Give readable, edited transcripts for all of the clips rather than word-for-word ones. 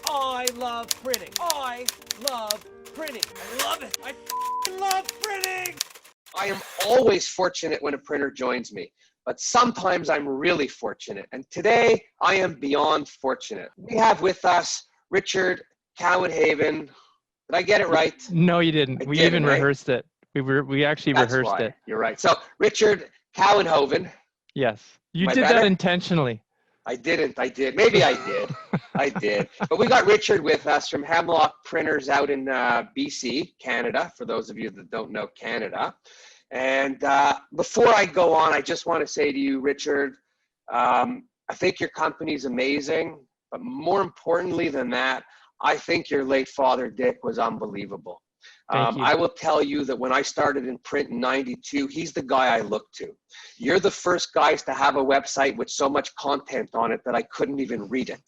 I love printing. I love printing. I love it. I love printing. I am always fortunate when a printer joins me, but sometimes I'm really fortunate. And today I am beyond fortunate. We have with us Richard Kouwenhoven. Did I get it right? No, you didn't. I We didn't, even rehearsed it. We actually That's rehearsed why. it. You're right. So Richard Kouwenhoven. Yes. You Am I did better? that intentionally. I didn't. I did. Maybe I did. I did. But we got Richard with us from Hemlock Printers out in BC, Canada, for those of you that don't know Canada. And before I go on, I just want to say to you, Richard, I think your company's amazing. But more importantly than that, I think your late father, Dick, was unbelievable. Thank you. I will tell you that when I started in print in '92, he's the guy I looked to. You're the first guys to have a website with so much content on it that I couldn't even read it.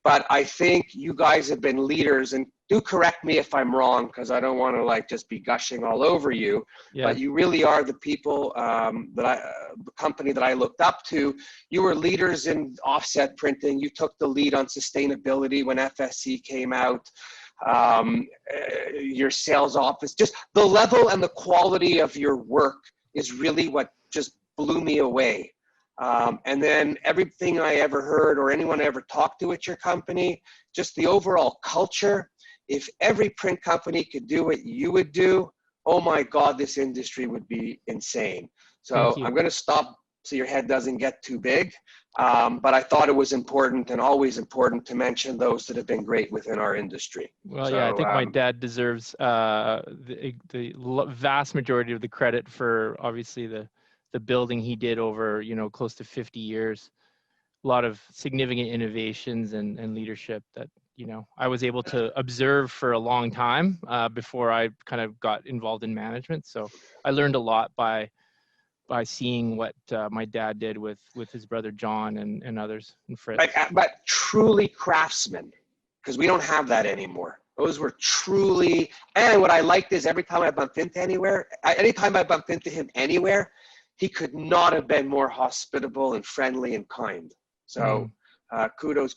But I think you guys have been leaders, and do correct me if I'm wrong, because I don't want to like just be gushing all over you. Yeah. But you really are the people the company that I looked up to. You were leaders in offset printing. You took the lead on sustainability when FSC came out. Your sales office, just the level and the quality of your work is really what just blew me away. And then everything I ever heard or anyone I ever talked to at your company, just the overall culture. If every print company could do what you would do, oh my God, this industry would be insane. So I'm going to stop so your head doesn't get too big. But I thought it was important and always important to mention those that have been great within our industry. Well, yeah, I think my dad deserves the vast majority of the credit for obviously the building he did over, close to 50 years. A lot of significant innovations and leadership that, I was able to observe for a long time before I kind of got involved in management. So I learned a lot by seeing what my dad did with his brother John and others and Fritz. But truly craftsmen, because we don't have that anymore. Those were truly, and what I liked is every time I bumped into anytime I bumped into him anywhere, he could not have been more hospitable and friendly and kind. So kudos.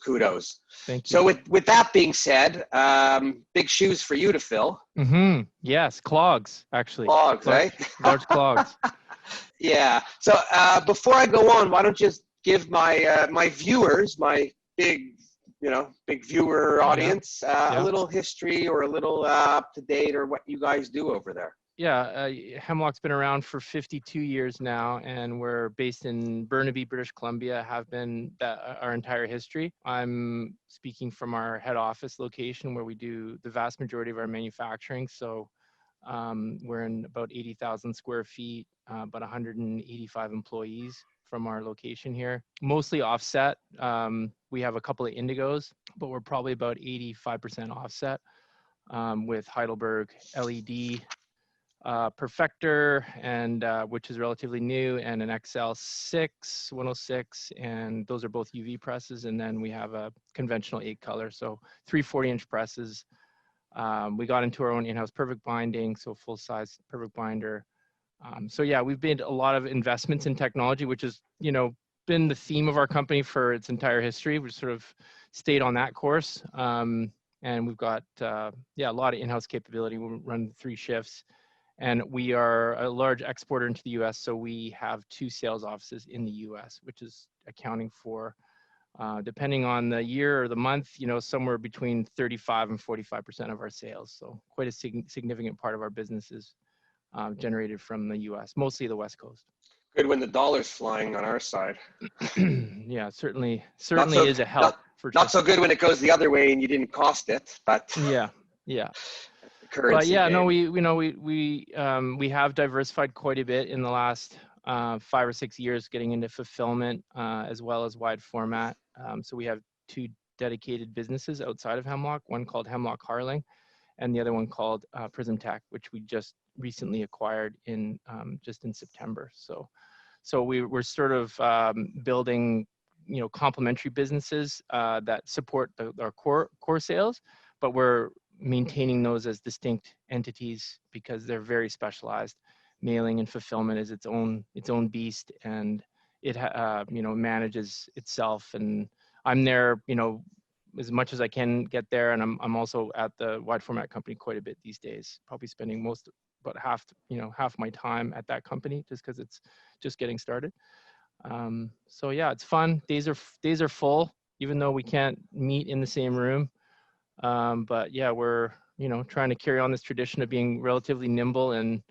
Thank you. So with that being said, big shoes for you to fill. Mm-hmm. Yes, clogs, actually. Clogs, eh? Large clogs. Yeah. So before I go on, why don't you just give my my viewers, my big viewer audience, a little history or a little up to date or what you guys do over there. Yeah, Hemlock's been around for 52 years now, and we're based in Burnaby, British Columbia, have been our entire history. I'm speaking from our head office location where we do the vast majority of our manufacturing. So we're in about 80,000 square feet, about 185 employees from our location here, mostly offset. We have a couple of indigos, but we're probably about 85% offset with Heidelberg LED, Perfector, and which is relatively new, and an XL6 106, and those are both UV presses. And then we have a conventional 8-color, so 3 40-inch presses. We got into our own in-house perfect binding, so full-size perfect binder. So yeah, we've made a lot of investments in technology, which has been the theme of our company for its entire history. We've sort of stayed on that course, and we've got a lot of in-house capability. We run 3 shifts. And we are a large exporter into the US, so we have 2 sales offices in the US, which is accounting for, depending on the year or the month, somewhere between 35 and 45% of our sales. So quite a significant part of our business is generated from the US, mostly the West Coast. Good when the dollar's flying on our side. Yeah, certainly is a help. Not so good when it goes the other way and you didn't cost it, but yeah. But yeah, no, we have diversified quite a bit in the last 5 or 6 years, getting into fulfillment as well as wide format. So we have 2 dedicated businesses outside of Hemlock, one called Hemlock Harling, and the other one called Prism Tech, which we just recently acquired in September. So we're sort of building complementary businesses that support our core sales, but we're maintaining those as distinct entities because they're very specialized. Mailing and fulfillment is its own beast, and it manages itself. And I'm there as much as I can get there. And I'm also at the wide format company quite a bit these days, probably spending about half my time at that company just because it's just getting started. So yeah, it's fun. Days are full, even though we can't meet in the same room. But yeah, we're, trying to carry on this tradition of being relatively nimble and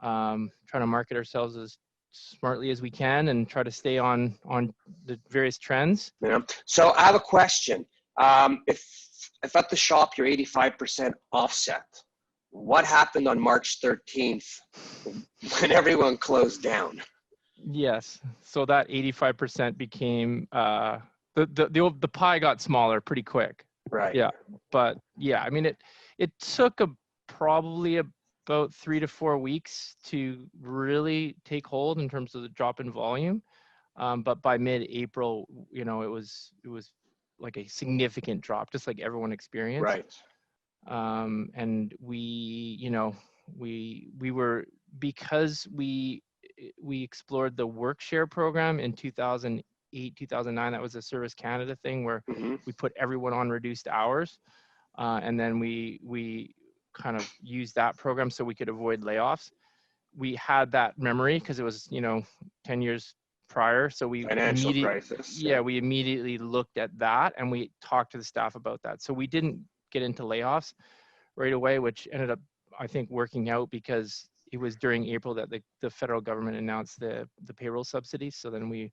trying to market ourselves as smartly as we can and try to stay on the various trends. Yeah. So I have a question. If at the shop you're 85% offset, what happened on March 13th when everyone closed down? Yes. So that 85% became the pie got smaller pretty quick. Right. Yeah. But yeah, I mean it took probably about 3 to 4 weeks to really take hold in terms of the drop in volume. But by mid-April, it was like a significant drop, just like everyone experienced. Right. And we were, because we explored the work share program in 2008, 2009. That was a Service Canada thing where we put everyone on reduced hours. And then we kind of used that program so we could avoid layoffs. We had that memory because it was, 10 years prior. So we financial crisis. Yeah, we immediately looked at that and we talked to the staff about that. So we didn't get into layoffs right away, which ended up, I think, working out because it was during April that the federal government announced the payroll subsidies. So then we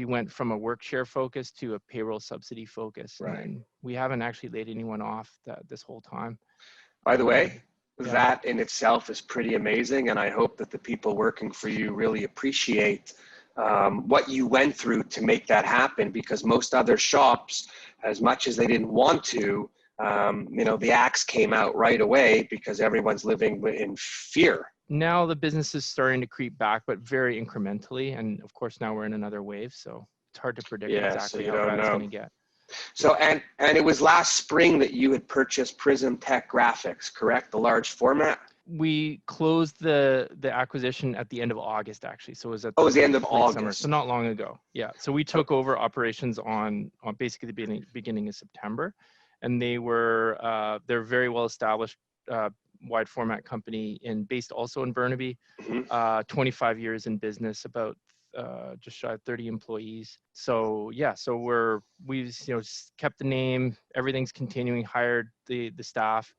went from a work share focus to a payroll subsidy focus. Right. And we haven't actually laid anyone off this whole time. By the way, yeah. That in itself is pretty amazing. And I hope that the people working for you really appreciate what you went through to make that happen, because most other shops, as much as they didn't want to, the axe came out right away because everyone's living in fear. Now the business is starting to creep back, but very incrementally. And of course, now we're in another wave. So it's hard to predict exactly how bad it's going to get. So, and it was last spring that you had purchased Prism Tech Graphics, correct? The large format? We closed the acquisition at the end of August, actually. So it was at the end of August. Summer, so not long ago. Yeah. So we took over operations on basically the beginning of September, and they're very well established wide format company based also in Burnaby. 25 years in business, about just shy of 30 employees. So yeah, so we've kept the name, everything's continuing, hired the staff.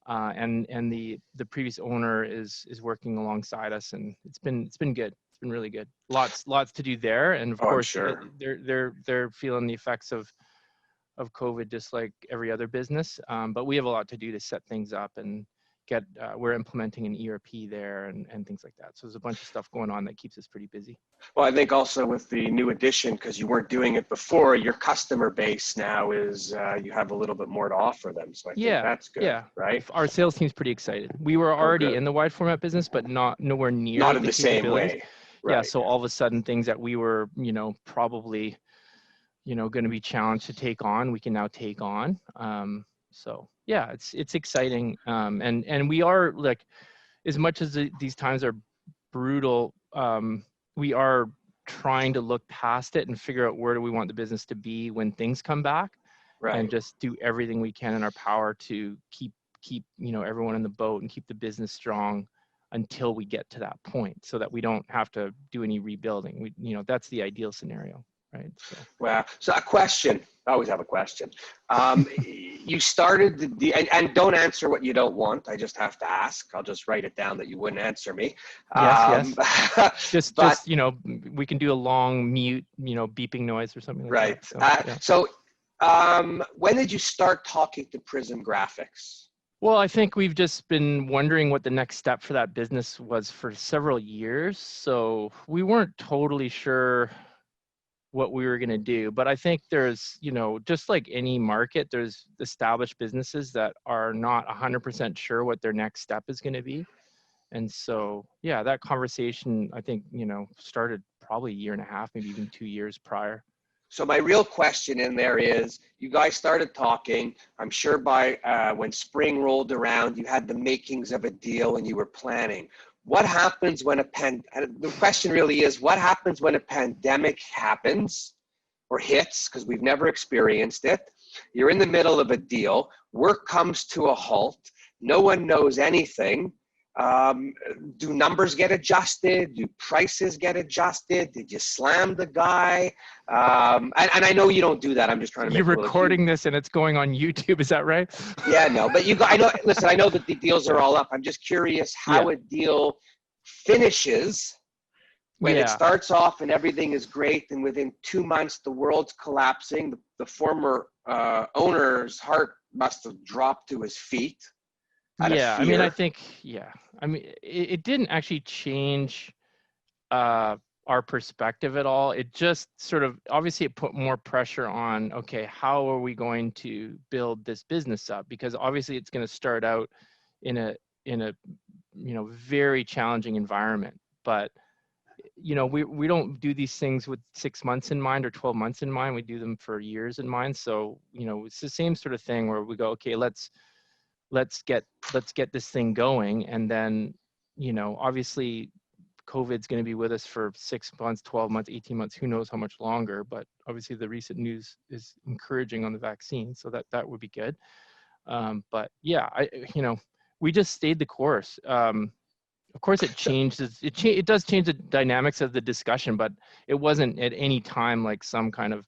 And the previous owner is working alongside us, and it's been good. It's been really good. Lots to do there, and of course, sure. they're feeling the effects of COVID just like every other business. But we have a lot to do to set things up and we're implementing an ERP there and things like that. So there's a bunch of stuff going on that keeps us pretty busy. Well, I think also with the new addition, because you weren't doing it before, your customer base now is, you have a little bit more to offer them. So I think that's good, right? Our sales team's pretty excited. We were already in the wide format business, but nowhere near. Not in the same way. Right. Yeah, so all of a sudden things that we were, probably, going to be challenged to take on, we can now take on. So yeah, it's exciting. And we are, like, as much as these times are brutal, we are trying to look past it and figure out where do we want the business to be when things come back, and just do everything we can in our power to keep everyone in the boat and keep the business strong until we get to that point, so that we don't have to do any rebuilding. That's the ideal scenario. Right. Wow. So a question, I always have a question. You started and don't answer what you don't want. I just have to ask. I'll just write it down that you wouldn't answer me. Yes. just, we can do a long mute, beeping noise or something like that. So when did you start talking to Prism Graphics? Well, I think we've just been wondering what the next step for that business was for several years. So we weren't totally sure what we were going to do. But I think there's, just like any market, there's established businesses that are not 100% sure what their next step is going to be. And so, yeah, that conversation, I think, started probably a year and a half, maybe even 2 years prior. So my real question in there is, you guys started talking. I'm sure by when spring rolled around, you had the makings of a deal and you were planning. What happens when the question really is, what happens when a pandemic happens or hits, because we've never experienced it? You're in the middle of a deal. Work comes to a halt. No one knows anything. Do numbers get adjusted? Do prices get adjusted? Did you slam the guy? And I know you don't do that. I'm just trying to make You're a little recording this and it's going on YouTube, is that right? Yeah, no, but I know, listen, I know that the deals are all up. I'm just curious how a deal finishes when it starts off and everything is great, and within 2 months the world's collapsing. The former owner's heart must have dropped to his feet. Yeah, I mean, I think, I mean, it didn't actually change our perspective at all. It just sort of, obviously it put more pressure on, okay, how are we going to build this business up? Because obviously it's going to start out in a very challenging environment. But we don't do these things with 6 months in mind or 12 months in mind. We do them for years in mind. So it's the same sort of thing where we go, okay, let's get this thing going, and then obviously COVID's going to be with us for 6 months, 12 months, 18 months, who knows how much longer. But obviously the recent news is encouraging on the vaccine, so that would be good. But yeah, we just stayed the course. Of course, it changes. It does change the dynamics of the discussion, but it wasn't at any time like some kind of,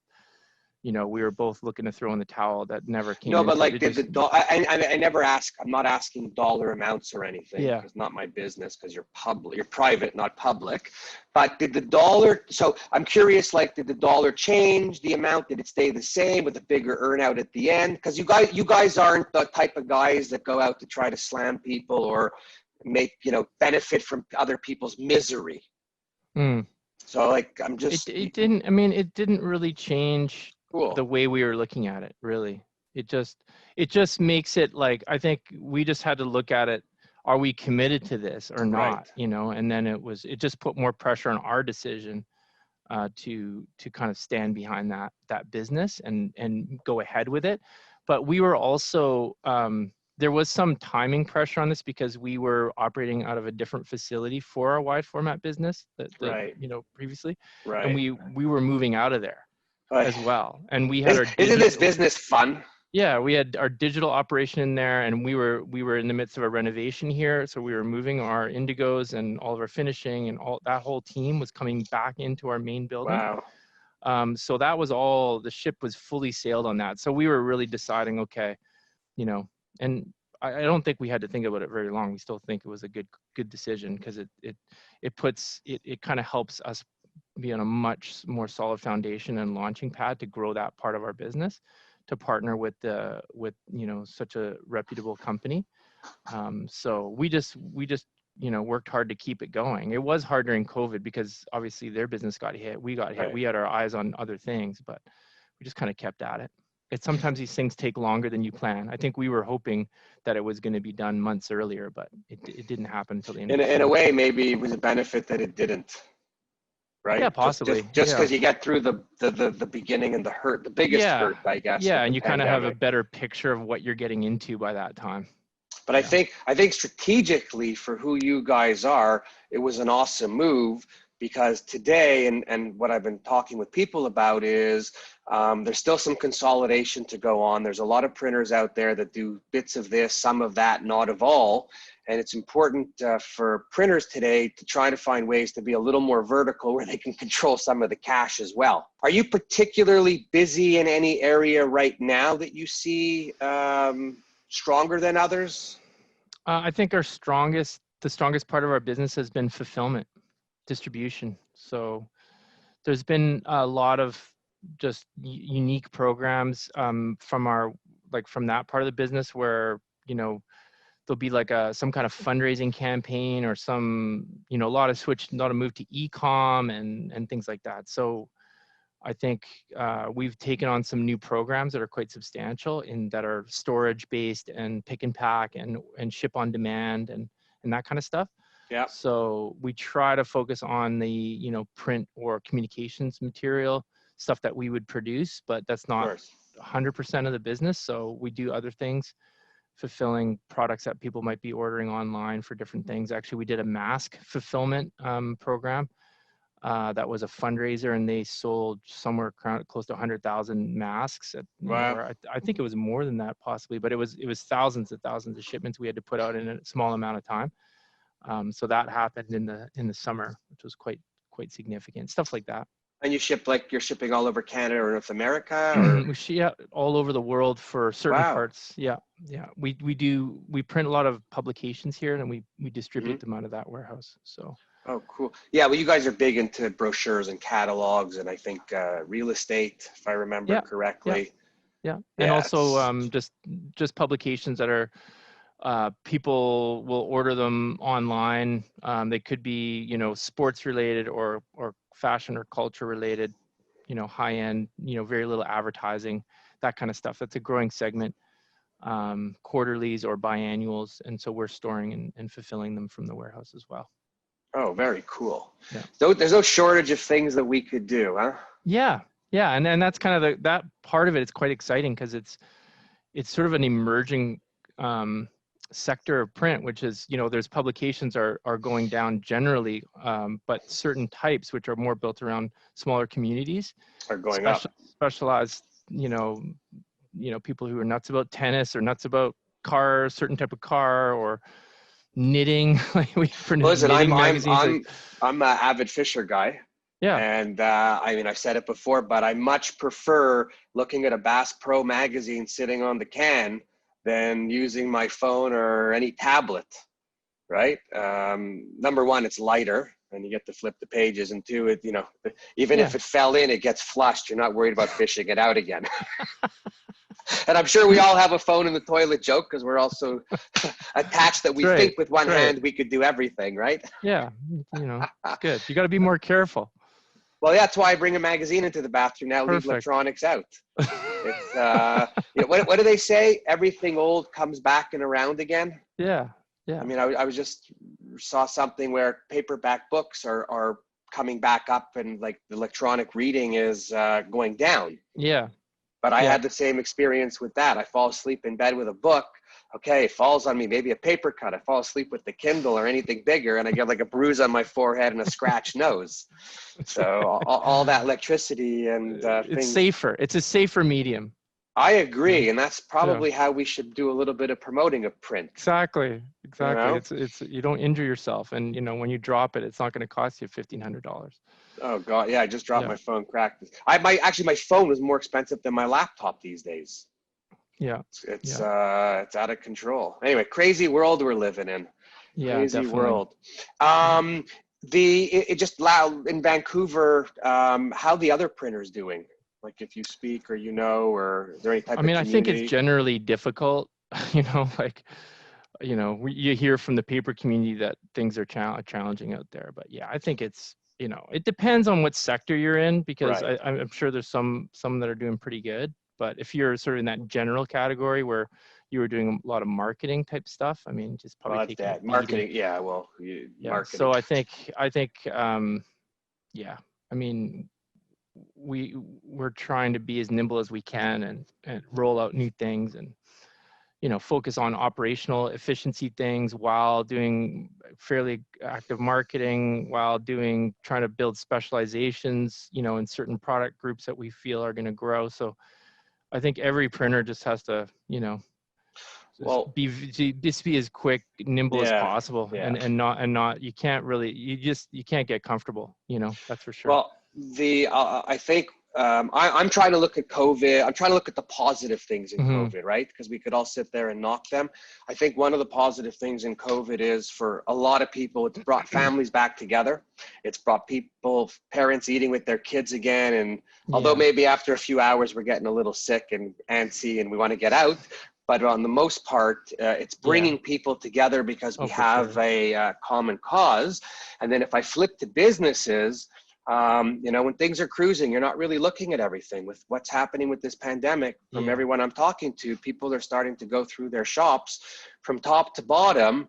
we were both looking to throw in the towel. That never came. No, but into like, it. I never ask. I'm not asking dollar amounts or anything. Yeah. It's not my business, because you're public, you're private, not public. But did the dollar? So I'm curious. Like, did the dollar change the amount? Did it stay the same with a bigger earnout at the end? Because you guys aren't the type of guys that go out to try to slam people or make benefit from other people's misery. So like, I'm just. It didn't. I mean, it didn't really change the Cool. way we were looking at it. Really, it just makes it like, I think we just had to look at it. Are we committed to this or not? Right. And then it just put more pressure on our decision to kind of stand behind that business and go ahead with it. But we were also there was some timing pressure on this because we were operating out of a different facility for our wide format business Right. previously, Right. and we were moving out of there as well. And we had Isn't this business fun? Yeah, we had our digital operation in there, and we were in the midst of a renovation here. So we were moving our indigos and all of our finishing, and all that whole team was coming back into our main building. Wow. So that was all, the ship was fully sailed on that. So we were really deciding, okay, and I don't think we had to think about it very long. We still think it was a good decision, because it kind of helps us be on a much more solid foundation and launching pad to grow that part of our business, to partner with such a reputable company. So we just worked hard to keep it going. It was hard during COVID because obviously their business got hit. We got hit. Right. We had our eyes on other things, but we just kind of kept at it. Sometimes these things take longer than you plan. I think we were hoping that it was going to be done months earlier, but it didn't happen until the end. In a way, maybe it was a benefit that it didn't. Right? Yeah, possibly. Just because you get through the beginning and the biggest hurt, I guess. Yeah, and you kind of have a better picture of what you're getting into by that time. But I think strategically, for who you guys are, it was an awesome move, because today, and what I've been talking with people about is, there's still some consolidation to go on. There's a lot of printers out there that do bits of this, some of that, not of all. And it's important for printers today to try to find ways to be a little more vertical, where they can control some of the cash as well. Are you particularly busy in any area right now that you see stronger than others? I think the strongest part of our business has been fulfillment, distribution. So there's been a lot of just unique programs from that part of the business, where there'll be like some kind of fundraising campaign, or some a lot of move to e-com and things like that. So I think we've taken on some new programs that are quite substantial, that are storage based and pick and pack and ship on demand and that kind of stuff. Yeah. So we try to focus on the print or communications material stuff that we would produce, but that's not 100% of the business. So we do other things, fulfilling products that people might be ordering online for different things. Actually, we did a mask fulfillment program That was a fundraiser, and they sold somewhere close to 100,000 masks. Wow. Or I think it was more than that possibly, but it was thousands and thousands of shipments we had to put out in a small amount of time. So that happened in the summer, which was quite significant. Stuff like that. And you ship, like, you're shipping all over Canada or North America, or? Yeah, all over the world for certain Wow. parts. Yeah. We print a lot of publications here, and we distribute them out of that warehouse. So. Oh, cool. Yeah, well, you guys are big into brochures and catalogs, and I think real estate, if I remember correctly. Yeah. And also just publications that are, people will order them online. They could be, you know, sports related or fashion or culture related, you know, high end, you know, very little advertising, that kind of stuff. That's a growing segment. Quarterlies or biannuals. And so we're storing and fulfilling them from the warehouse as well. Oh, very cool. Yeah. So there's no shortage of things that we could do, huh? Yeah. And that's kind of that part of it. It's quite exciting because it's sort of an emerging sector of print, which is, you know, there's publications are going down generally, but certain types, which are more built around smaller communities, Are going up. Specialized, you know, people who are nuts about tennis or nuts about cars, certain type of car, or knitting. Like we printed Listen, knitting I'm magazines. an avid Fisher guy. Yeah. And I mean, I've said it before, but I much prefer looking at a Bass Pro magazine sitting on the can than using my phone or any tablet, right? Number one, it's lighter and you get to flip the pages, and two, it, you know, even if it fell in, it gets flushed. You're not worried about fishing it out again. And I'm sure we all have a phone in the toilet joke because we're also attached that we think with one hand we could do everything, right? Yeah, you know, it's good. You got to be more careful. Well, that's why I bring a magazine into the bathroom now. Leave electronics out. It's you know, what do they say? Everything old comes back and around again. Yeah. I mean, I was just saw something where paperback books are coming back up, and like the electronic reading is going down. Yeah. But I had the same experience with that. I fall asleep in bed with a book. Okay, it falls on me, maybe a paper cut. I fall asleep with the Kindle or anything bigger, and I get like a bruise on my forehead and a scratched nose. So all that electricity and it's things. safer. It's a safer medium. I agree, and that's probably how we should do a little bit of promoting of print. Exactly. You know? It's you don't injure yourself, and you know, when you drop it, it's not going to cost you $1,500. Oh God, yeah, I just dropped my phone, cracked. My phone was more expensive than my laptop these days. Yeah. It's out of control. Anyway, crazy world we're living in. Yeah, crazy definitely. world. It just loud in Vancouver. How the other printers doing? Like if you speak or you know, or is there any type of community? I think it's generally difficult. You know, like, you know, you hear from the paper community that things are challenging out there. But yeah, I think it's, you know, it depends on what sector you're in, because I'm sure there's some that are doing pretty good. But if you're sort of in that general category where you were doing a lot of marketing type stuff, I mean, just probably taking that marketing. Yeah, well, marketing. So I think, yeah, I mean, we're trying to be as nimble as we can and roll out new things and, you know, focus on operational efficiency things while doing fairly active marketing, while trying to build specializations, you know, in certain product groups that we feel are going to grow. So I think every printer just has to, you know, just be as quick, nimble as possible, and not, you can't get comfortable, you know, that's for sure. Well, I think I'm trying to look at COVID. I'm trying to look at the positive things in COVID, right? Because we could all sit there and knock them. I think one of the positive things in COVID is, for a lot of people, it's brought families back together. It's brought parents eating with their kids again. And although maybe after a few hours we're getting a little sick and antsy and we want to get out, but on the most part, it's bringing people together because we have a common cause. And then if I flip to businesses, you know, when things are cruising, you're not really looking at everything. With what's happening with this pandemic, from everyone I'm talking to, people are starting to go through their shops from top to bottom,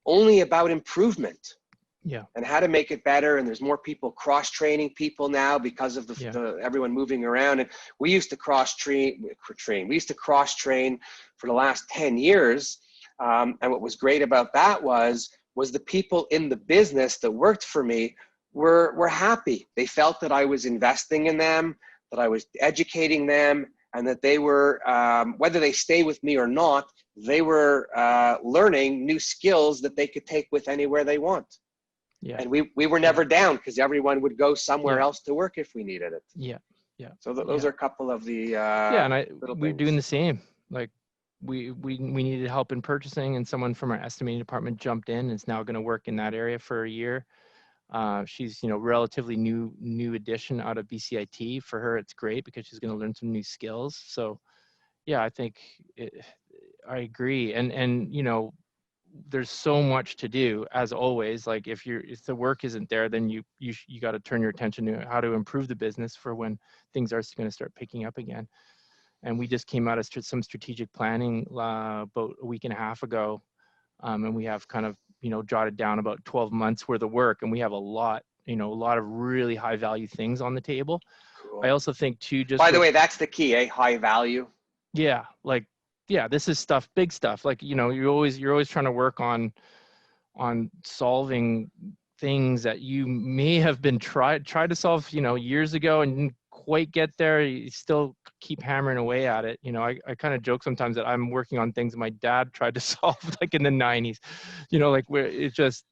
only about improvement. And how to make it better. And there's more people cross-training people now because of everyone moving around. And we used to cross-train. We used to cross-train for the last 10 years. And what was great about that was the people in the business that worked for me were happy. They felt that I was investing in them, that I was educating them, and that they were, whether they stay with me or not, they were learning new skills that they could take with anywhere they want. Yeah. And we were never down because everyone would go somewhere else to work if we needed it. Yeah. Yeah. So those are a couple of the and we're things. doing the same. Like we needed help in purchasing, and someone from our estimating department jumped in and is now going to work in that area for a year. She's, relatively new addition out of BCIT. For her, it's great because she's going to learn some new skills. So yeah, I think I agree. And there's so much to do, as always. Like if the work isn't there, then you got to turn your attention to how to improve the business for when things are going to start picking up again. And we just came out of some strategic planning about a week and a half ago, and we have kind of jotted down about 12 months worth of work, and we have a lot of really high value things on the table. Cool. I also think too, just by the way, that's the key, high value. Yeah, this is big stuff. Like, you're always trying to work on solving things that you may have been tried to solve, years ago and didn't quite get there. You still keep hammering away at it. I kind of joke sometimes that I'm working on things my dad tried to solve like in the 90s, like where you just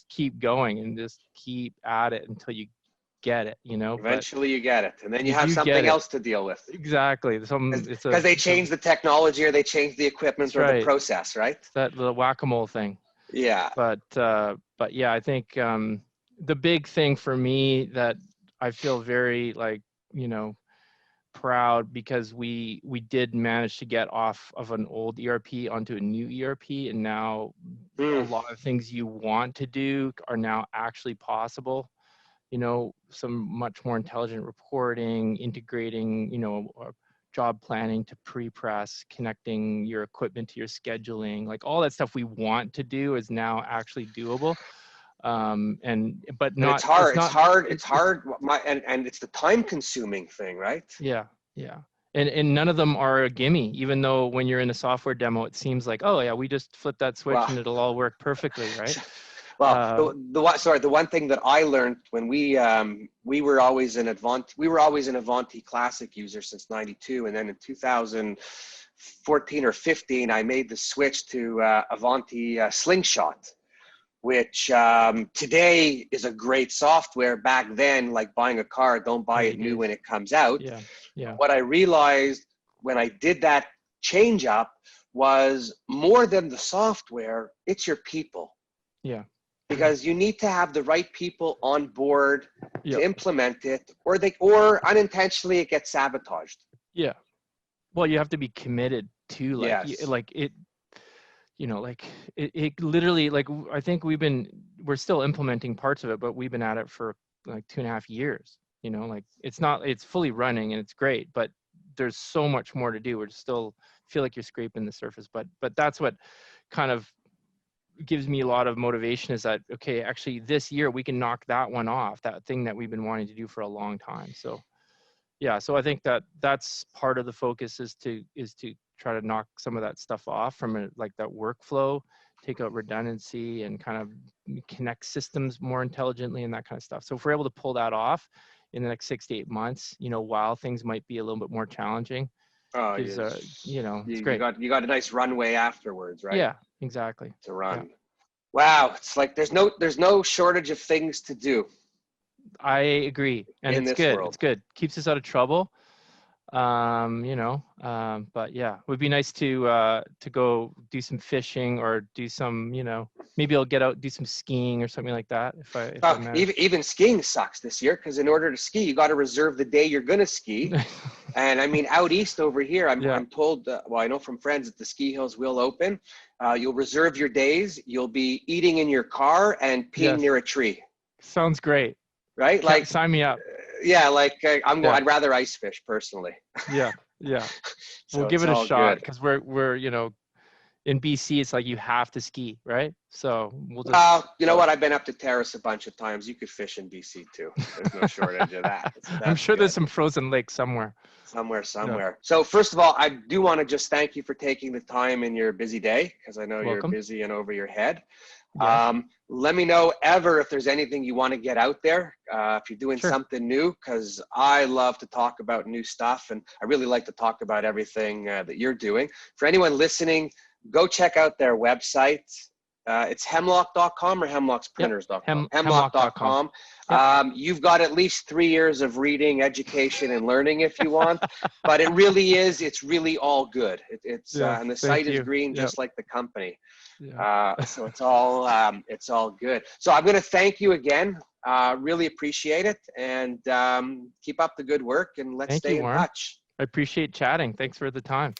keep going and just keep at it until you get it, Eventually you get it, and then you have something else to deal with. Exactly. Because they change the technology, or they change the equipment, or the process, right? It's that little whack-a-mole thing. Yeah. But yeah, I think the big thing for me that I feel very proud, because we did manage to get off of an old ERP onto a new ERP, and now a lot of things you want to do are now actually possible. Some much more intelligent reporting, integrating, job planning to pre-press, connecting your equipment to your scheduling, like all that stuff we want to do is now actually doable. But it's hard. It's hard. And it's the time-consuming thing, right? Yeah. And none of them are a gimme, even though when you're in a software demo, it seems like, oh yeah, we just flip that switch and it'll all work perfectly, right? Well, the one thing that I learned when we were always an Avanti Classic user since '92, and then in 2014 or 15, I made the switch to Avanti Slingshot, which today is a great software. Back then, like buying a car, don't buy it new when it comes out. Yeah. What I realized when I did that change up was more than the software, it's your people. Yeah. Because you need to have the right people on board to implement it, or unintentionally it gets sabotaged. Yeah. Well, you have to be committed to it literally, I think we're still implementing parts of it, but we've been at it for like 2.5 years. It's fully running and it's great, but there's so much more to do. We're still feel like you're scraping the surface, but that's what kind of gives me a lot of motivation, is that, okay, actually this year we can knock that one off, that thing that we've been wanting to do for a long time. So yeah, so I think that's part of the focus is to try to knock some of that stuff off from that workflow, take out redundancy, and kind of connect systems more intelligently and that kind of stuff. So if we're able to pull that off in the next 6 to 8 months, while things might be a little bit more challenging, it's great. You got a nice runway afterwards, right? Yeah, exactly. To run. Yeah. Wow, it's like there's no shortage of things to do. I agree, and it's good. World. It's good. Keeps us out of trouble. But yeah, it would be nice to go do some fishing, or do some, maybe I'll get out, do some skiing or something like that. Even skiing sucks this year, because in order to ski, you got to reserve the day you're going to ski. And I mean, out east over here, I'm told, I know from friends that the ski hills will open. You'll reserve your days. You'll be eating in your car and peeing near a tree. Sounds great. Right? Like, sign me up. Yeah, I'd rather ice fish personally. Yeah. So we'll give it a shot, because we're in BC, it's like you have to ski, right? So we'll just. You know what? I've been up to Terrace a bunch of times. You could fish in BC too. There's no shortage of that. I'm sure there's some frozen lakes somewhere. Somewhere. Yeah. So first of all, I do want to just thank you for taking the time in your busy day, because I know you're busy and over your head. Yeah. Let me know ever if there's anything you want to get out there, if you're doing Sure. something new, because I love to talk about new stuff, and I really like to talk about everything that you're doing. For anyone listening, go check out their website. It's hemlock.com or hemlocksprinters.com. Hemlock.com. Yep. You've got at least 3 years of reading, education, and learning if you want, but it really is, it's really all good. It's Yes, and the thank site is you. green, Yep. just like the company. Yeah. So it's all good. So I'm going to thank you again. Really appreciate it, and keep up the good work, and let's Thank stay you, in Warren. touch. I appreciate chatting. Thanks for the time.